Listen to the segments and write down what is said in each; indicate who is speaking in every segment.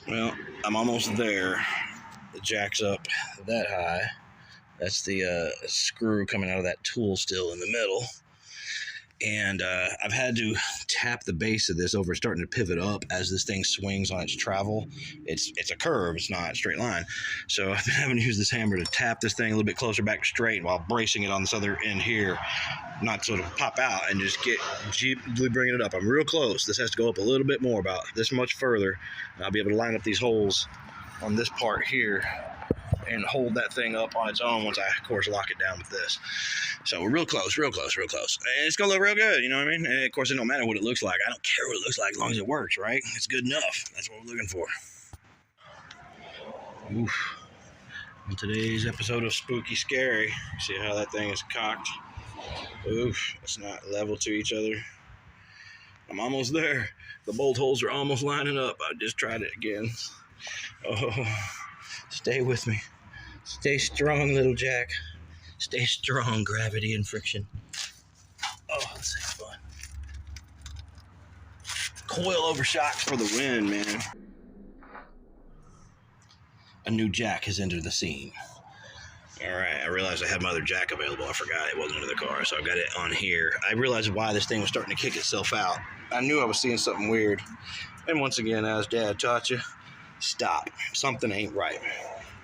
Speaker 1: Well, I'm almost there. The jack's up that high. That's the screw coming out of that tool still in the middle. And I've had to tap the base of this over. It's starting to pivot up as this thing swings on its travel. It's a curve. It's not a straight line. So I've been having to use this hammer to tap this thing a little bit closer back straight while bracing it on this other end here, not sort of pop out and just get gently bringing it up. I'm real close. This has to go up a little bit more, about this much further. And I'll be able to line up these holes on this part here and hold that thing up on its own once I, of course, lock it down with this. So we're real close, real close, real close. And it's going to look real good, you know what I mean? And, of course, it don't matter what it looks like. I don't care what it looks like as long as it works, right? It's good enough. That's what we're looking for. Oof. On today's episode of Spooky Scary, see how that thing is cocked? Oof, it's not level to each other. I'm almost there. The bolt holes are almost lining up. I just tried it again. Oh, stay with me. Stay strong, little Jack. Stay strong, gravity and friction. Oh, this ain't fun. Coil over shocks for the win, man. A new jack has entered the scene. All right, I realized I had my other jack available. I forgot it wasn't under the car, so I got it on here. I realized why this thing was starting to kick itself out. I knew I was seeing something weird. And once again, as Dad taught you, stop. Something ain't right.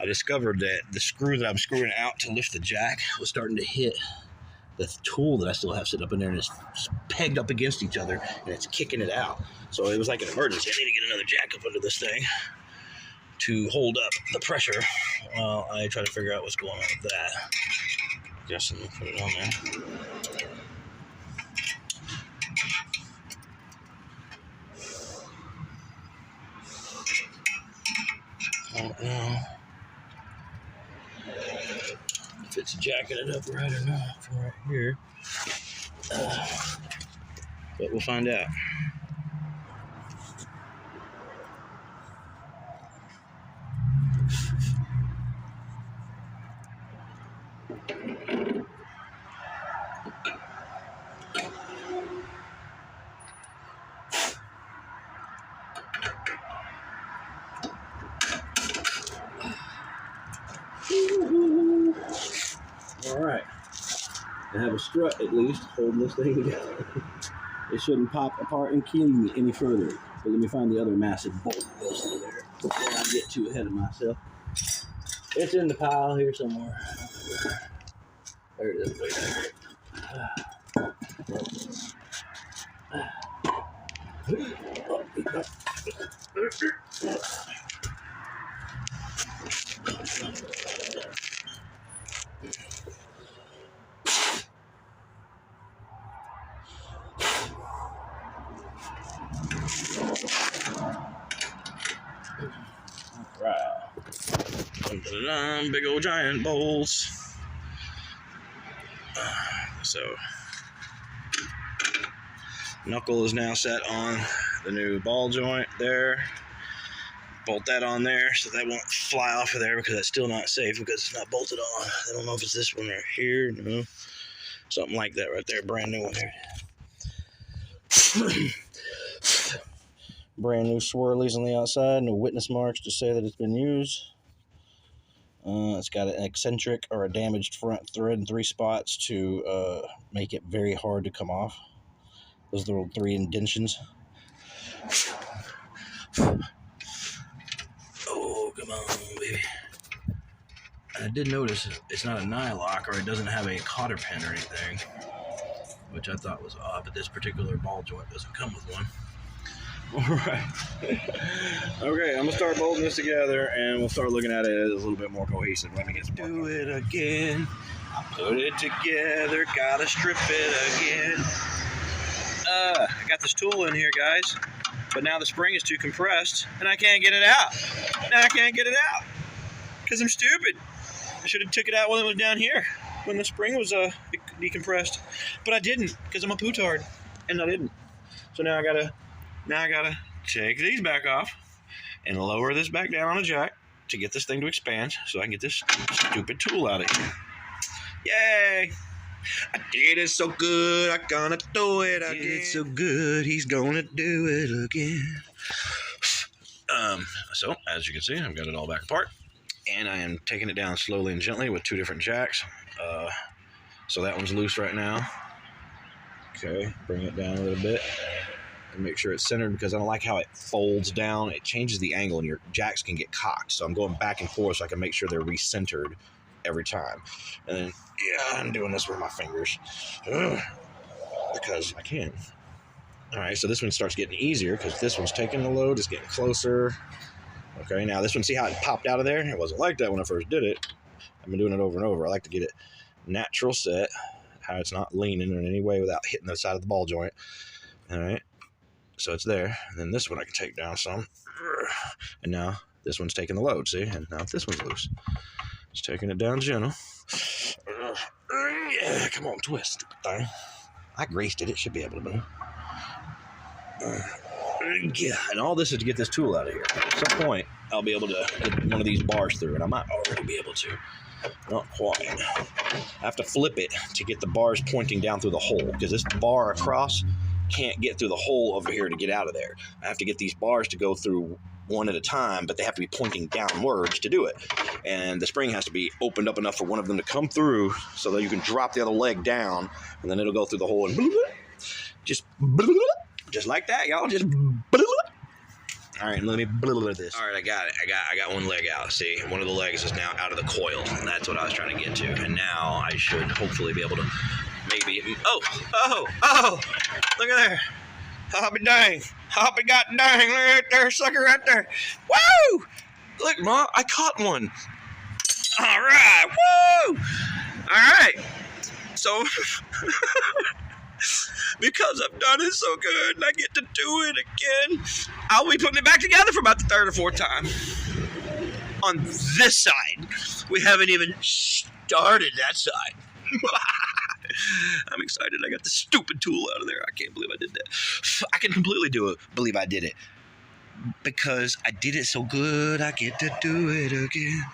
Speaker 1: I discovered that the screw that I'm screwing out to lift the jack was starting to hit the tool that I still have sitting up in there, and it's pegged up against each other, and it's kicking it out. So it was like an emergency. I need to get another jack up under this thing to hold up the pressure while I try to figure out what's going on with that. Guessing we'll put it on there. I don't know if it's jacking it up right or not from right here, but we'll find out. All right, I have a strut at least holding this thing together. It shouldn't pop apart and kill me any further. But let me find the other massive bolt that goes through there before I get too ahead of myself. It's in the pile here somewhere. There it is, way there. Right. Big old giant bowls. So, knuckle is now set on the new ball joint there. Bolt that on there so that won't fly off of there because that's still not safe because it's not bolted on. I don't know if it's this one right here. No. Something like that right there. Brand new one there. Brand new swirlies on the outside. No witness marks to say that it's been used. It's got an eccentric or a damaged front thread in 3 spots to make it very hard to come off. Those little 3 indentions. Oh, come on, baby. I did notice it's not a nylock, or it doesn't have a cotter pin or anything, which I thought was odd, but this particular ball joint doesn't come with one. All right. Okay, I'm going to start bolting this together, and we'll start looking at it as a little bit more cohesive. Let me get some do it again. I put it together, gotta strip it again. I got this tool in here, guys, but now the spring is too compressed, and I can't get it out. Now I can't get it out because I'm stupid. I should have took it out when it was down here, when the spring was decompressed, but I didn't because I'm a pootard, and I didn't. So now I gotta take these back off and lower this back down on a jack to get this thing to expand so I can get this stupid tool out of here. Yay! I did it so good, I'm gonna do it again. Did it so good, he's gonna do it again. So as you can see, I've got it all back apart, and I am taking it down slowly and gently with 2 different jacks. So that one's loose right now. Okay, bring it down a little bit and make sure it's centered, because I don't like how it folds down. It changes the angle and your jacks can get cocked. So I'm going back and forth so I can make sure they're recentered every time. And then, yeah, I'm doing this with my fingers because I can. All right, so this one starts getting easier because this one's taking the load. It's getting closer. Okay, now this one, see how it popped out of there? It wasn't like that when I first did it. I've been doing it over and over. I like to get it natural set, how it's not leaning in any way without hitting the side of the ball joint. All right, so it's there. And then this one I can take down some. And now this one's taking the load, see? And now this one's loose. Just taking it down gentle. Yeah, come on, twist, thing. I greased it. It should be able to move. Yeah, and all this is to get this tool out of here. At some point, I'll be able to get one of these bars through, and I might already be able to. Not quite. I have to flip it to get the bars pointing down through the hole, because this bar across can't get through the hole over here to get out of there. I have to get these bars to go through one at a time, but they have to be pointing downwards to do it. And the spring has to be opened up enough for one of them to come through so that you can drop the other leg down, and then it'll go through the hole and just like that, y'all. Just all right, let me this. All right, I got it. I got one leg out. See, one of the legs is now out of the coil. That's what I was trying to get to. And now I should hopefully be able to maybe. Oh! Look at there. Hoppy dang. Hoppy god dang. Look right there, sucker, right there. Woo! Look, Ma, I caught one. All right. Woo! All right. So. Because I've done it so good and I get to do it again, I'll be putting it back together for about the 3rd or 4th time. On this side, we haven't even started that side. I'm excited. I got the stupid tool out of there. I can't believe I did that. I can completely believe I did it. Because I did it so good, I get to do it again.